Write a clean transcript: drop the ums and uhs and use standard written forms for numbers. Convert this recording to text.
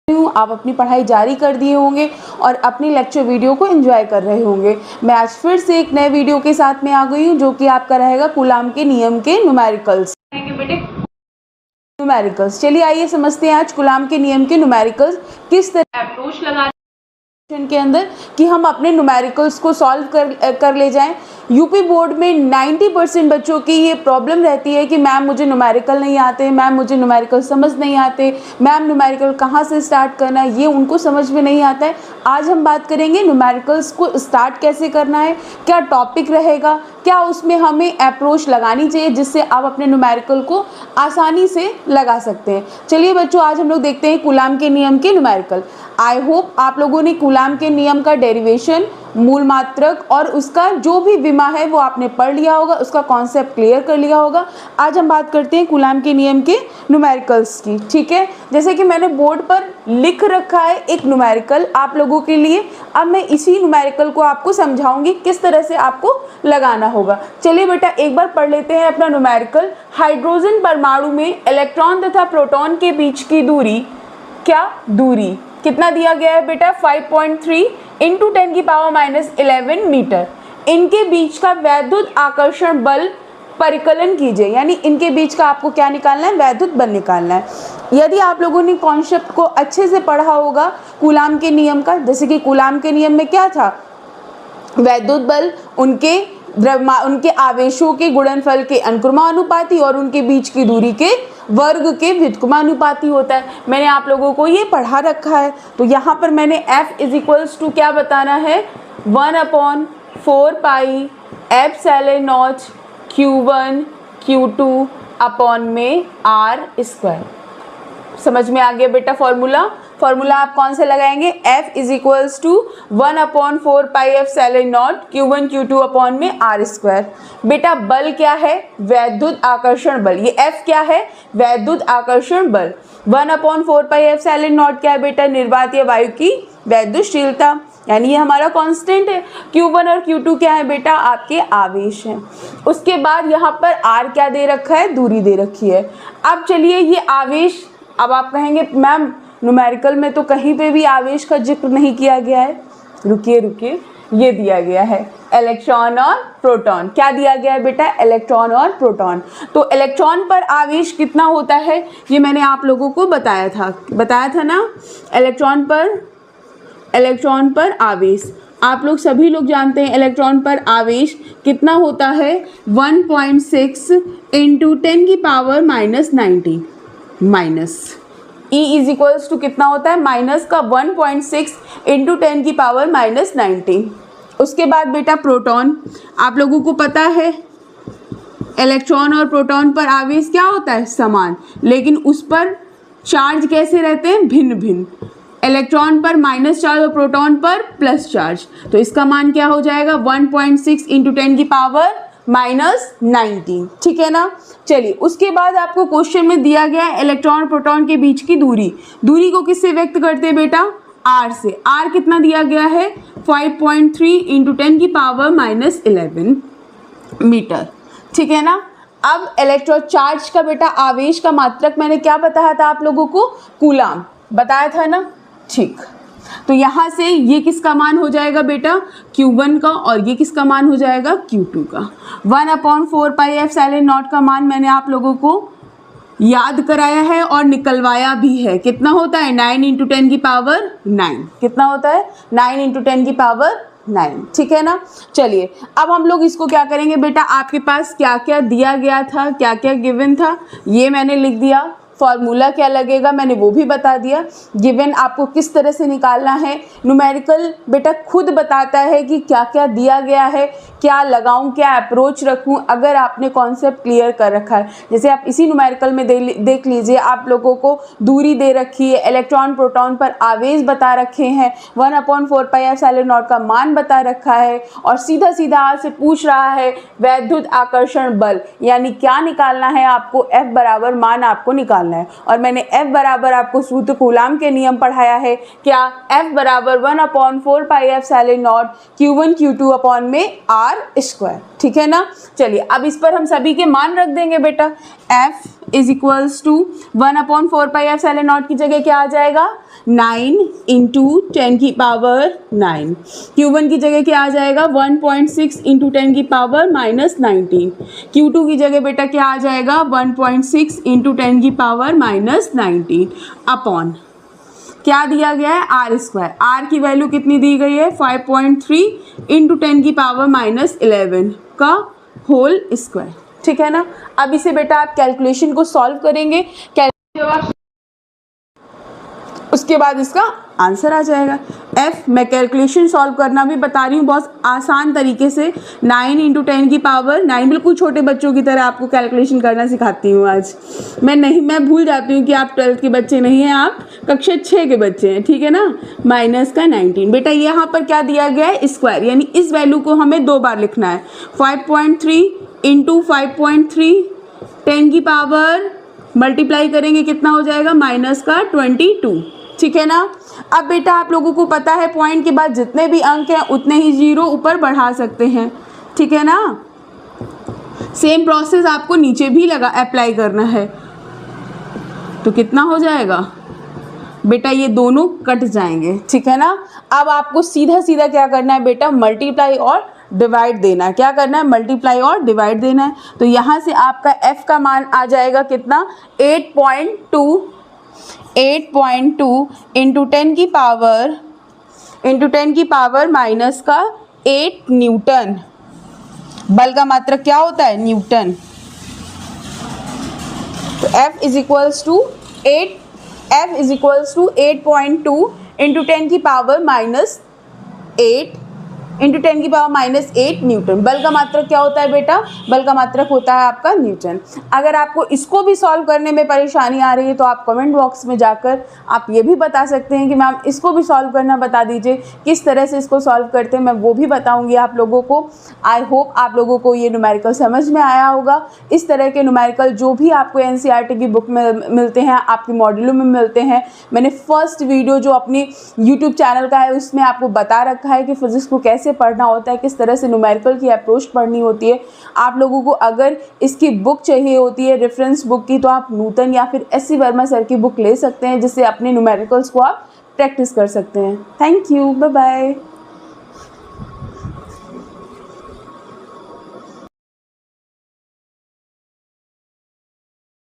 आप अपनी पढ़ाई जारी कर दिए होंगे और अपनी लेक्चर वीडियो को एंजॉय कर रहे होंगे। मैं आज फिर से एक नए वीडियो के साथ में आ गई हूँ जो कि आपका रहेगा कूलाम के नियम के न्यूमेरिकल्स। चलिए आइए समझते हैं आज कूलाम के नियम के न्यूमेरिकल्स किस तरह अप्रोच लगा के अंदर कि हम अपने न्यूमेरिकल्स को सॉल्व कर ले जाएं। यूपी बोर्ड में 90% बच्चों की ये प्रॉब्लम रहती है कि मैम मुझे न्यूमेरिकल नहीं आते, मैम मुझे न्यूमेरिकल समझ नहीं आते, मैम न्यूमेरिकल कहाँ से स्टार्ट करना है, ये उनको समझ में नहीं आता है। आज हम बात करेंगे न्यूमेरिकल्स को स्टार्ट कैसे करना है, क्या टॉपिक रहेगा, क्या उसमें हमें अप्रोच लगानी चाहिए जिससे आप अपने न्यूमेरिकल को आसानी से लगा सकते हैं। चलिए बच्चों, आज हम लोग देखते हैं कूलाम के नियम के न्यूमेरिकल। आई होप आप लोगों ने कूलाम के नियम का डेरिवेशन, मूल मात्रक और उसका जो भी विमा है वो आपने पढ़ लिया होगा, उसका कॉन्सेप्ट क्लियर कर लिया होगा। आज हम बात करते हैं कूलाम के नियम के न्यूमेरिकल्स की। ठीक है, जैसे कि मैंने बोर्ड पर लिख रखा है एक न्यूमेरिकल आप लोगों के लिए। अब मैं इसी न्यूमेरिकल को आपको समझाऊंगी किस तरह से आपको लगाना होगा। चलिए बेटा एक बार पढ़ लेते हैं अपना न्यूमेरिकल। हाइड्रोजन परमाणु में इलेक्ट्रॉन तथा प्रोटॉन के बीच की दूरी, क्या दूरी कितना दिया गया है बेटा, 5.3 इंटू 10⁻11 मीटर। इनके बीच का वैद्युत आकर्षण बल परिकलन कीजिए, यानी इनके बीच का आपको क्या निकालना है, वैद्युत बल निकालना है। यदि आप लोगों ने कॉन्सेप्ट को अच्छे से पढ़ा होगा कूलाम के नियम का, जैसे कि कूलाम के नियम में क्या था, वैद्युत बल उनके आवेशों के गुणनफल के अनुक्रमानुपाती और उनके बीच की दूरी के वर्ग के व्युत्क्रमानुपाती होता है। मैंने आप लोगों को ये पढ़ा रखा है। तो यहाँ पर मैंने F इज टू क्या बताना है, 1/4 pi epsilon Q1 Q2 upon में R²। समझ में आ गया बेटा फॉर्मूला आप कौन से लगाएंगे, F is 1/4 pi epsilon Q1 Q2 upon में R²। बेटा बल क्या है, वैद्युत आकर्षण बल। ये F क्या है, वैद्युत आकर्षण बल। 1/4 पाई एप्सिलॉन क्या है बेटा, निर्वातीय वायु की वैद्युतशीलता, यानी ये हमारा कांस्टेंट है। Q1 और Q2 क्या है बेटा, आपके आवेश हैं। उसके बाद यहाँ पर R क्या दे रखा है, दूरी दे रखी है। अब चलिए ये आवेश, अब आप कहेंगे मैम न्यूमेरिकल में तो कहीं पे भी आवेश का जिक्र नहीं किया गया है। रुकिए, ये दिया गया है इलेक्ट्रॉन और प्रोटॉन। क्या दिया गया है बेटा, इलेक्ट्रॉन और प्रोटॉन। तो इलेक्ट्रॉन पर आवेश कितना होता है ये मैंने आप लोगों को बताया था ना। इलेक्ट्रॉन पर आवेश आप लोग सभी लोग जानते हैं, इलेक्ट्रॉन पर आवेश कितना होता है, 1.6 into 10⁻90 minus E is equals to कितना होता है, माइनस का 1.6 इंटू 10⁻90। उसके बाद बेटा प्रोटॉन, आप लोगों को पता है इलेक्ट्रॉन और प्रोटॉन पर आवेश क्या होता है, समान, लेकिन उस पर चार्ज कैसे रहते हैं, भिन्न भिन्न। इलेक्ट्रॉन पर माइनस चार्ज और प्रोटॉन पर प्लस चार्ज। तो इसका मान क्या हो जाएगा, 1.6 इंटू 10⁻90। ठीक है ना। चलिए उसके बाद आपको क्वेश्चन में दिया गया है इलेक्ट्रॉन और प्रोटॉन के बीच की दूरी को किससे व्यक्त करते हैं बेटा, R से। R कितना दिया गया है, 5.3 इंटू 10⁻11 मीटर। ठीक है ना। अब इलेक्ट्रॉन चार्ज का बेटा आवेश का मात्रक मैंने क्या बताया था आप लोगों को, कूलाम बताया था ना। ठीक, तो यहाँ से ये किसका मान हो जाएगा बेटा, Q1 का, और ये किसका मान हो जाएगा, Q2 का। 1/4 पाई एप्सिलॉन का मान मैंने आप लोगों को याद कराया है और निकलवाया भी है। कितना होता है, 9 इंटू 10⁹। कितना होता है, 9 इंटू 10⁹। ठीक है ना। चलिए अब हम लोग इसको क्या करेंगे बेटा, आपके पास क्या क्या दिया गया था, क्या क्या गिवन था, ये मैंने लिख दिया। फॉर्मूला क्या लगेगा मैंने वो भी बता दिया। गिवन आपको किस तरह से निकालना है, न्यूमेरिकल बेटा खुद बताता है कि क्या क्या दिया गया है, क्या लगाऊं, क्या अप्रोच रखूं, अगर आपने कॉन्सेप्ट क्लियर कर रखा है। जैसे आप इसी न्यूमेरिकल में देख लीजिए, आप लोगों को दूरी दे रखी है, इलेक्ट्रॉन प्रोटॉन पर आवेश बता रखे हैं, 1/4 पाई एप्सिलॉन का मान बता रखा है, और सीधा सीधा आपसे पूछ रहा है वैद्युत आकर्षण बल, यानी क्या निकालना है आपको, F बराबर मान आपको निकालना निकालना है। और मैंने F बराबर आपको सूत्र कूलाम के नियम पढ़ाया है, क्या F बराबर 1/4πε0 Q1 Q2 अपॉन में R²। ठीक है ना। चलिए अब इस पर हम सभी के मान रख देंगे बेटा। F इज इक्वल्स टू 1/4πε0 की जगह क्या आ जाएगा 9 इंटू 10 की पावर 9। Q1 की जगह क्या आ जाएगा 1.6 इंटू 10 की पावर -19। Q2 की जगह बेटा क्या आ जाएगा 1.6 इंटू 10 की पावर -19 अपॉन क्या दिया गया है R²। R की वैल्यू कितनी दी गई है 5.3 इंटू 10 की पावर -11 का होल स्क्वायर। ठीक है ना। अब इसे बेटा आप कैलकुलेशन को सॉल्व करेंगे, उसके बाद इसका आंसर आ जाएगा। F मैं कैलकुलेशन सॉल्व करना भी बता रही हूँ बहुत आसान तरीके से। 9 इंटू 10 की पावर 9, बिल्कुल छोटे बच्चों की तरह आपको कैलकुलेशन करना सिखाती हूँ आज। मैं भूल जाती हूँ कि आप 12th के बच्चे नहीं हैं, आप कक्षा 6 के बच्चे हैं। ठीक है ना। माइनस का 19 बेटा यहाँ पर क्या दिया गया है स्क्वायर, यानी इस वैल्यू को हमें 2 बार लिखना है। 5.3 इंटू 5.3 10 की पावर मल्टीप्लाई करेंगे कितना हो जाएगा माइनस का 22। ठीक है ना। अब बेटा आप लोगों को पता है पॉइंट के बाद जितने भी अंक हैं उतने ही जीरो ऊपर बढ़ा सकते हैं। ठीक है ना। सेम प्रोसेस आपको नीचे भी अप्लाई करना है। तो कितना हो जाएगा बेटा, ये दोनों कट जाएंगे। ठीक है ना। अब आपको सीधा सीधा क्या करना है बेटा, मल्टीप्लाई और डिवाइड देना है। क्या करना है, मल्टीप्लाई और डिवाइड देना है। तो यहाँ से आपका F का मान आ जाएगा कितना 8.2 इंटू 10 की पावर माइनस का 8 न्यूटन। बल का मात्रक क्या होता है न्यूटन। तो F is equals to 8.2 into 10 की पावर -8 न्यूटन। बल का मात्रक क्या होता है बेटा, बल का मात्रक होता है आपका न्यूटन। अगर आपको इसको भी सॉल्व करने में परेशानी आ रही है तो आप कमेंट बॉक्स में जाकर आप ये भी बता सकते हैं कि मैम इसको भी सॉल्व करना बता दीजिए, किस तरह से इसको सॉल्व करते हैं, मैं वो भी बताऊंगी आप लोगों को। आई होप आप लोगों को ये न्यूमेरिकल समझ में आया होगा। इस तरह के न्यूमेरिकल जो भी आपको NCERT की बुक में मिलते हैं, आपके मॉड्यूलों में मिलते हैं, मैंने फर्स्ट वीडियो जो अपनी यूट्यूब चैनल का है उसमें आपको बता रखा है कि फिजिक्स को कैसे पढ़ना होता है, किस तरह से न्यूमेरिकल की अप्रोच पढ़नी होती है। आप लोगों को अगर इसकी बुक चाहिए होती है रेफरेंस बुक की, तो आप नूतन या फिर SC वर्मा सर की बुक ले सकते हैं, जिससे अपने न्यूमेरिकल्स को आप प्रैक्टिस कर सकते हैं। Thank you, bye bye.